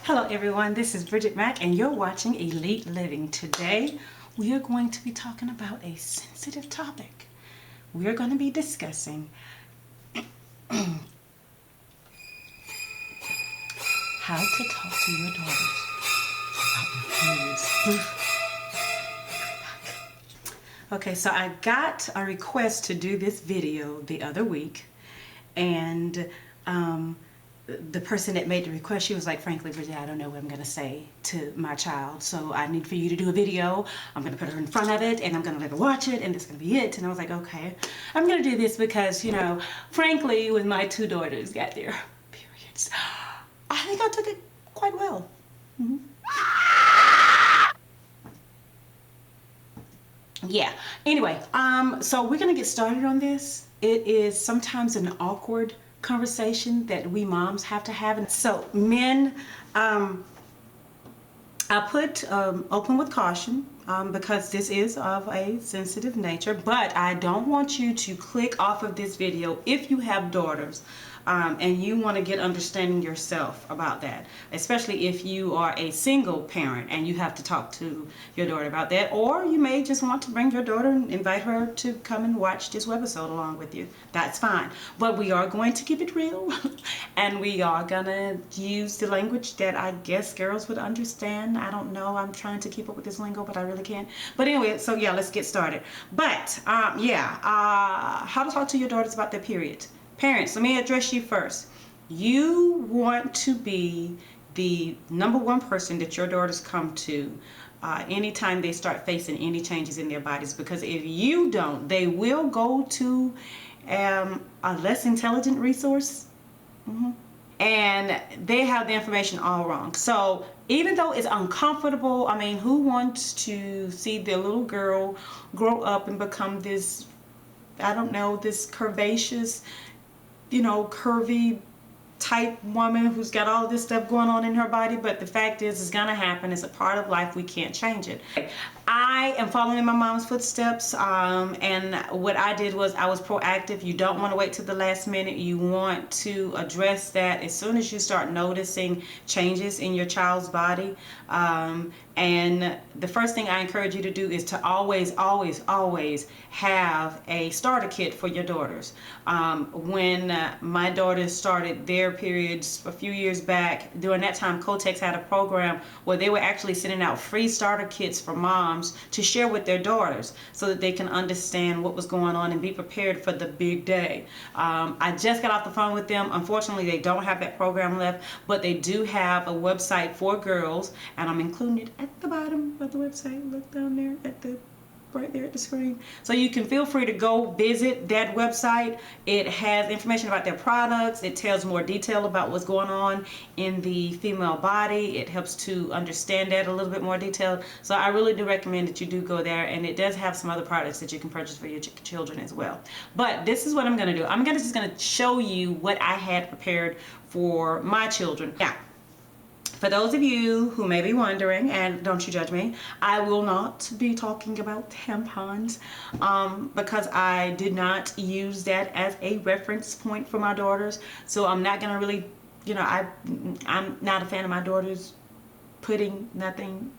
Hello everyone, this is Bridget Mack and you're watching Elite Living. Today we are going to be talking about a sensitive topic. We are going to be discussing how to talk to your daughters about your periods. Okay, so I got a request to do this video the other week, and the person that made the request, she was like, frankly, Bridget, I don't know what I'm going to say to my child, so I need for you to do a video. I'm going to put her in front of it, and I'm going to let her watch it, and that's going to be it. And I was like, okay, I'm going to do this because, you know, frankly, when my two daughters got their periods, I think I took it quite well. Yeah, anyway, so we're going to get started on this. It is sometimes an awkward conversation that we moms have to have. And so men, I put open with caution because this is of a sensitive nature, but I don't want you to click off of this video if you have daughters and you want to get understanding yourself about that, especially if you are a single parent and you have to talk to your daughter about that, or you may just want to bring your daughter and invite her to come and watch this webisode along with you. That's fine, but we are going to keep it real and we are gonna use the language that I guess girls would understand. I don't know, I'm trying to keep up with this lingo, but I really can't. But anyway, so yeah, let's get started. But how to talk to your daughters about their periods. Parents, let me address you first. You want to be the number one person that your daughters come to anytime they start facing any changes in their bodies, because if you don't, they will go to a less intelligent resource, and they have the information all wrong. So even though it's uncomfortable, I mean, who wants to see their little girl grow up and become this, I don't know, this curvaceous, you know, curvy type woman who's got all this stuff going on in her body? But the fact is, it's gonna happen. It's a part of life. We can't change it. I am following in my mom's footsteps, and what I did was I was proactive. You don't want to wait till the last minute. You want to address that as soon as you start noticing changes in your child's body. And the first thing I encourage you to do is to always have a starter kit for your daughters. When my daughters started their periods a few years back, during that time Kotex had a program where they were actually sending out free starter kits for moms to share with their daughters so that they can understand what was going on and be prepared for the big day. I just got off the phone with them. Unfortunately, they don't have that program left, but they do have a website for girls, and I'm including it at the bottom of the website. Look down there at the right there at the screen. So you can feel free to go visit that website. It has information about their products. It tells more detail about what's going on in the female body. It helps to understand that a little bit more detail. So I really do recommend that you do go there, and it does have some other products that you can purchase for your children as well. But this is what I'm going to do. I'm just going to show you what I had prepared for my children. Now, for those of you who may be wondering, and don't you judge me, I will not be talking about tampons because I did not use that as a reference point for my daughters. So I'm not going to really, you know, I'm not a fan of my daughters putting nothing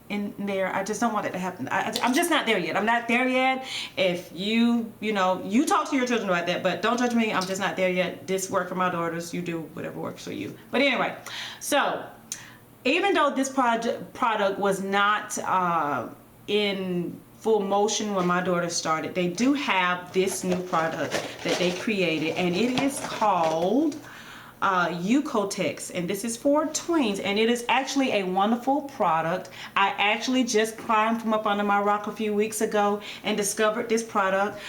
in there. I just don't want it to happen. I'm just not there yet. I'm not there yet. If you know, you talk to your children about that, but don't judge me. I'm just not there yet. This worked for my daughters. You do whatever works for you. But anyway, so even though this product was not in full motion when my daughter started, they do have this new product that they created, and it is called Kotex, and this is for tweens, and it is actually a wonderful product. I actually just climbed from up under my rock a few weeks ago and discovered this product.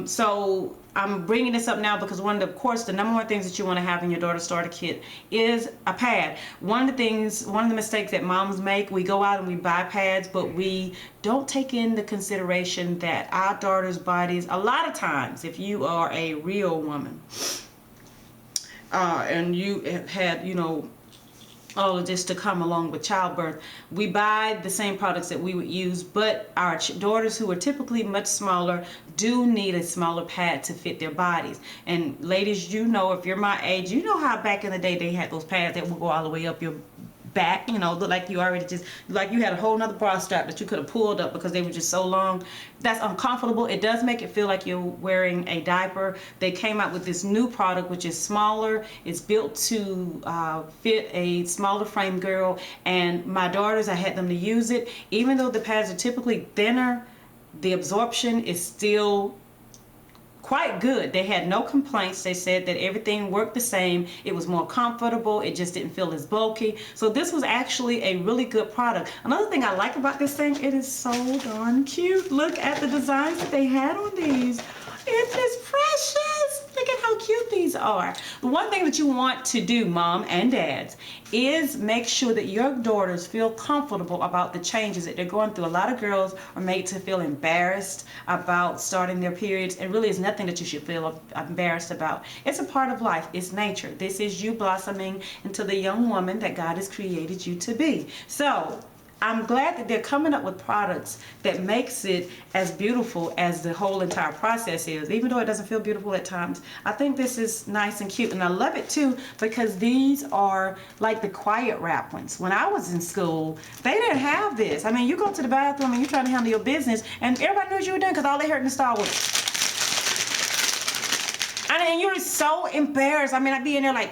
So I'm bringing this up now because of course, the number one things that you want to have in your daughter's starter kit is a pad. One of the mistakes that moms make, we go out and we buy pads, but we don't take into consideration that our daughters' bodies, a lot of times, if you are a real woman, and you have had, you know, all of this to come along with childbirth. We buy the same products that we would use, but our daughters, who are typically much smaller, do need a smaller pad to fit their bodies. And ladies, you know, if you're my age, you know how back in the day they had those pads that would go all the way up your back, you know, look like you already just, like you had a whole nother bra strap that you could have pulled up because they were just so long. That's uncomfortable. It does make it feel like you're wearing a diaper. They came out with this new product which is smaller. It's built to fit a smaller frame girl, and my daughters, I had them to use it. Even though the pads are typically thinner, the absorption is still quite good. They had no complaints. They said that everything worked the same. It was more comfortable. It just didn't feel as bulky. So this was actually a really good product. Another thing I like about this thing, it is so darn cute. Look at the designs that they had on these. It is precious. Look at how cute these are. The one thing that you want to do, mom and dads, is make sure that your daughters feel comfortable about the changes that they're going through. A lot of girls are made to feel embarrassed about starting their periods, and really is nothing that you should feel embarrassed about. It's a part of life. It's nature. This is you blossoming into the young woman that God has created you to be. So I'm glad that they're coming up with products that makes it as beautiful as the whole entire process is, even though it doesn't feel beautiful at times. I think this is nice and cute, and I love it too because these are like the quiet wrap ones. When I was in school, they didn't have this. I mean, you go to the bathroom and you're trying to handle your business, and everybody knew what you were doing because all they heard in the stall was, and you're so embarrassed. I mean, I'd be in there like,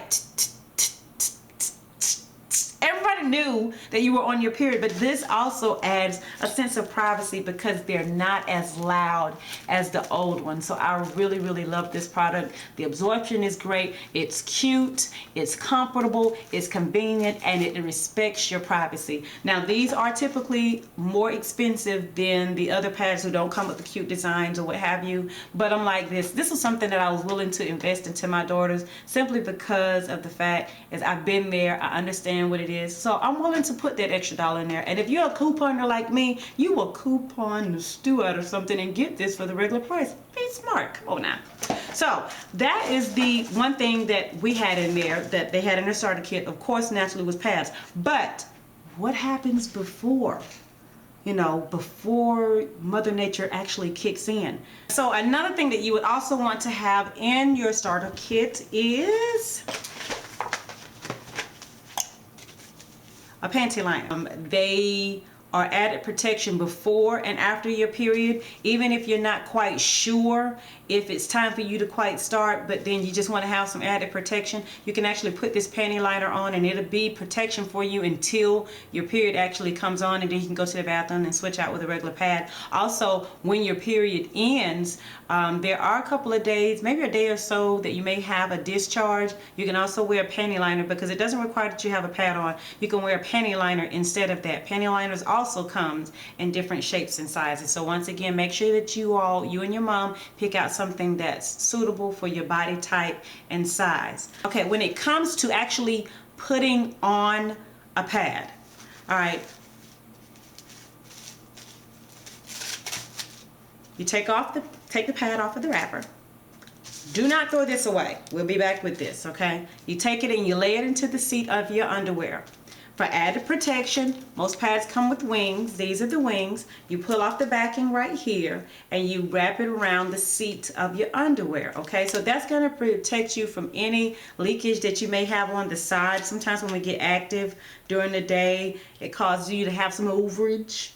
everybody knew that you were on your period, but this also adds a sense of privacy because they're not as loud as the old ones. So I really, really love this product. The absorption is great. It's cute. It's comfortable. It's convenient, and it respects your privacy. Now, these are typically more expensive than the other pads who don't come with the cute designs or what have you. But I'm like this. This was something that I was willing to invest into my daughters simply because of the fact is I've been there. I understand what it is. So I'm willing to put that extra dollar in there. And if you're a couponer like me, you will coupon the stew out of something and get this for the regular price. Be smart. Oh, now. So that is the one thing that we had in there that they had in their starter kit. Of course, naturally was pads. But what happens before? You know, before Mother Nature actually kicks in. So another thing that you would also want to have in your starter kit is a panty liner. They are added protection before and after your period, even if you're not quite sure if it's time for you to quite start, but then you just want to have some added protection. You can actually put this panty liner on, and it'll be protection for you until your period actually comes on, and then you can go to the bathroom and switch out with a regular pad. Also, when your period ends, there are a couple of days, maybe a day or so, that you may have a discharge. You can also wear a panty liner because it doesn't require that you have a pad on. You can wear a panty liner instead of that. Panty liners also comes in different shapes and sizes. So once again, make sure that you and your mom pick out something that's suitable for your body type and size. Okay, when it comes to actually putting on a pad, all right, you take the pad off of the wrapper. Do not throw this away. We'll be back with this, okay? You take it and you lay it into the seat of your underwear. For added protection, most pads come with wings. These are the wings. You pull off the backing right here and you wrap it around the seat of your underwear, okay? So that's going to protect you from any leakage that you may have on the side. Sometimes when we get active during the day, it causes you to have some overage,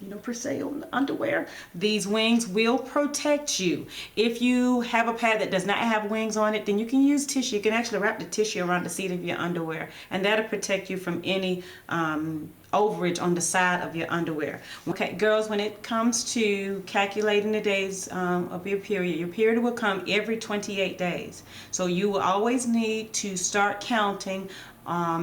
you know, per se, on the underwear. These wings will protect you. If you have a pad that does not have wings on it, then you can use tissue. You can actually wrap the tissue around the seat of your underwear, and that'll protect you from any overage on the side of your underwear. Okay, girls, when it comes to calculating the days of your period will come every 28 days. So you will always need to start counting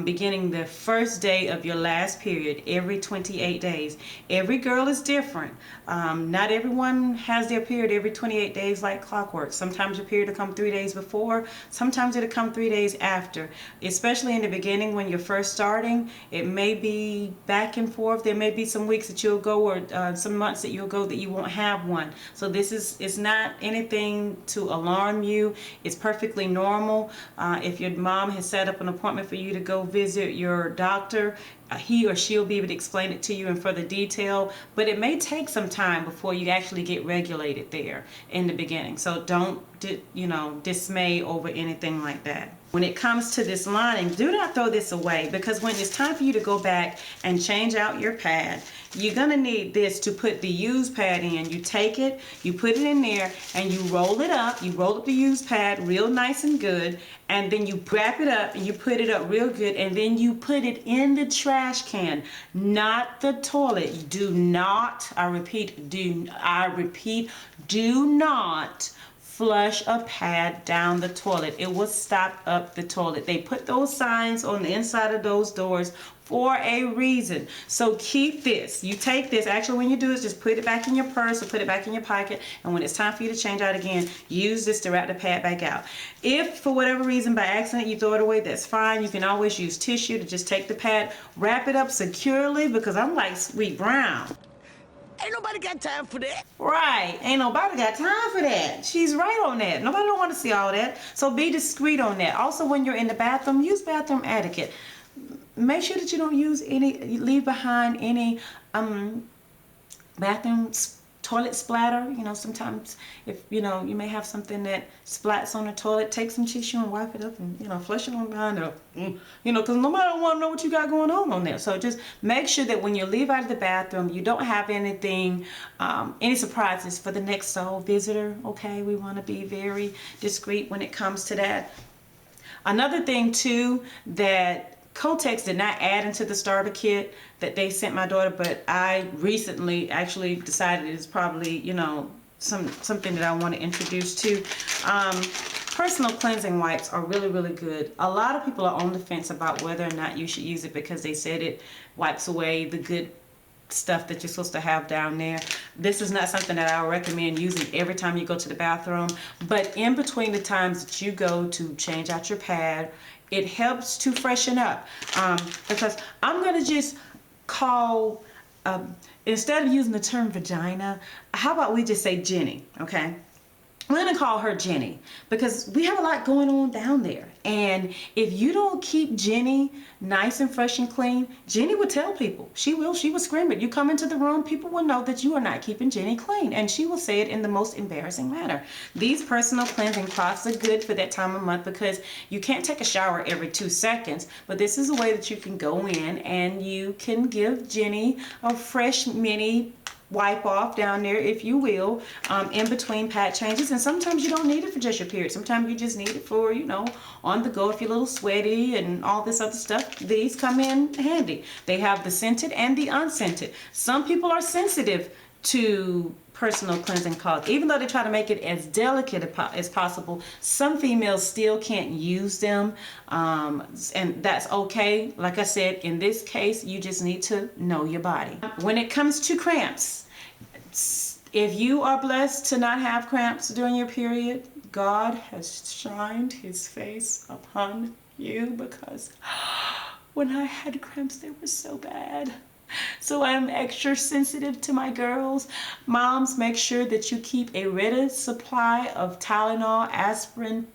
beginning the first day of your last period every 28 days. Every girl is different. Not everyone has their period every 28 days like clockwork. Sometimes your period will come 3 days before, sometimes it'll come 3 days after. Especially in the beginning when you're first starting, it may be back and forth. There may be some weeks that you'll go, or some months that you'll go that you won't have one. So this is not anything to alarm you. It's perfectly normal. If your mom has set up an appointment for you you to go visit your doctor, he or she'll be able to explain it to you in further detail, but it may take some time before you actually get regulated there in the beginning. So don't, dismay over anything like that. When it comes to this lining, do not throw this away, because when it's time for you to go back and change out your pad, you're going to need this to put the used pad in. You take it, you put it in there, and you roll it up. You roll up the used pad real nice and good, and then you wrap it up and you put it up real good, and then you put it in the trash can, not the toilet. Do not, I repeat, do not flush a pad down the toilet. It will stop up the toilet. They put those signs on the inside of those doors for a reason. So keep this. You take this. Actually, when you do is just put it back in your purse or put it back in your pocket. And when it's time for you to change out again, use this to wrap the pad back out. If for whatever reason by accident you throw it away, that's fine. You can always use tissue to just take the pad, wrap it up securely, because I'm like Sweet Brown. Ain't nobody got time for that. Right. Ain't nobody got time for that. She's right on that. Nobody don't want to see all that. So be discreet on that. Also, when you're in the bathroom, use bathroom etiquette. Make sure that you don't leave behind any bathroom toilet splatter. Sometimes if you may have something that splats on the toilet, take some tissue and wipe it up and flush it on behind there. Because nobody want to know what you got going on there. So just make sure that when you leave out of the bathroom, you don't have anything, any surprises for the next visitor. Okay, we want to be very discreet when it comes to that. Another thing too that Kotex did not add into the starter kit that they sent my daughter, but I recently actually decided it's probably, something that I want to introduce to. Personal cleansing wipes are really, really good. A lot of people are on the fence about whether or not you should use it because they said it wipes away the good stuff that you're supposed to have down there. This is not something that I would recommend using every time you go to the bathroom, but in between the times that you go to change out your pad, it helps to freshen up. Because I'm going to just call, instead of using the term vagina, how about we just say Jenny, okay? I'm going to call her Jenny because we have a lot going on down there. And if you don't keep Jenny nice and fresh and clean, Jenny will tell people. She will scream it. You come into the room, people will know that you are not keeping Jenny clean. And she will say it in the most embarrassing manner. These personal cleansing cloths are good for that time of month because you can't take a shower every 2 seconds. But this is a way that you can go in and you can give Jenny a fresh mini wipe off down there, if you will, in between pad changes. And sometimes you don't need it for just your period. Sometimes you just need it for, on the go if you're a little sweaty and all this other stuff. These come in handy. They have the scented and the unscented. Some people are sensitive to personal cleansing cloths. Even though they try to make it as delicate as possible, some females still can't use them, and that's okay. Like I said, in this case, you just need to know your body. When it comes to cramps, if you are blessed to not have cramps during your period, God has shined his face upon you, because when I had cramps, they were so bad. So I'm extra sensitive to my girls. Moms, make sure that you keep a ready supply of Tylenol, aspirin,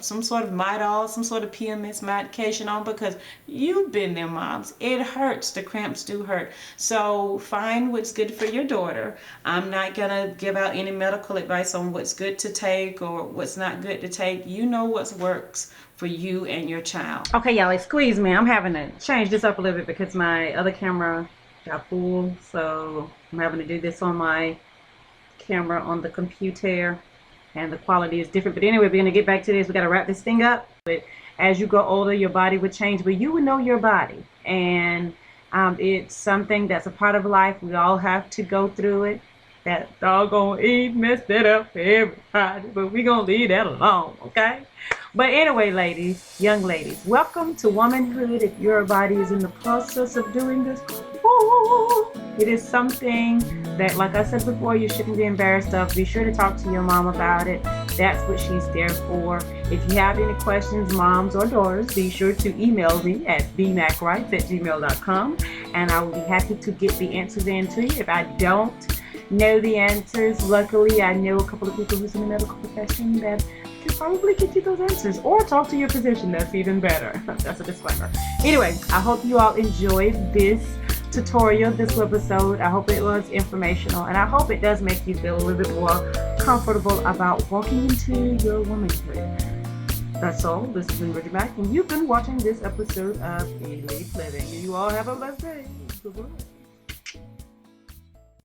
some sort of Midol, some sort of PMS medication on, because you've been there, moms. It hurts. The cramps do hurt. So find what's good for your daughter. I'm not going to give out any medical advice on what's good to take or what's not good to take. You know what works for you and your child. Okay, y'all, excuse me. I'm having to change this up a little bit because my other camera got full, so I'm having to do this on my camera on the computer, and the quality is different. But anyway, we're gonna get back to this. We gotta wrap this thing up. But as you grow older, your body would change, but you would know your body, and it's something that's a part of life. We all have to go through it. That doggone Eve messed that up for everybody, but we gonna leave that alone, okay? But anyway, ladies, young ladies, welcome to womanhood. If your body is in the process of doing this, it is something that, like I said before, you shouldn't be embarrassed of. Be sure to talk to your mom about it. That's what she's there for. If you have any questions, moms or daughters, be sure to email me at bmacwrites@gmail.com, and I will be happy to get the answers in to you. If I don't know the answers, luckily I know a couple of people who's in the medical profession that could probably get you those answers, or talk to your physician. That's even better. That's a disclaimer. Anyway, I hope you all enjoyed this tutorial, this webisode. I hope it was informational, and I hope it does make you feel a little bit more comfortable about walking into your womanhood. That's all. This has been Reggie Mack, and you've been watching this episode of Elite Living. You all have a blessed day. Goodbye.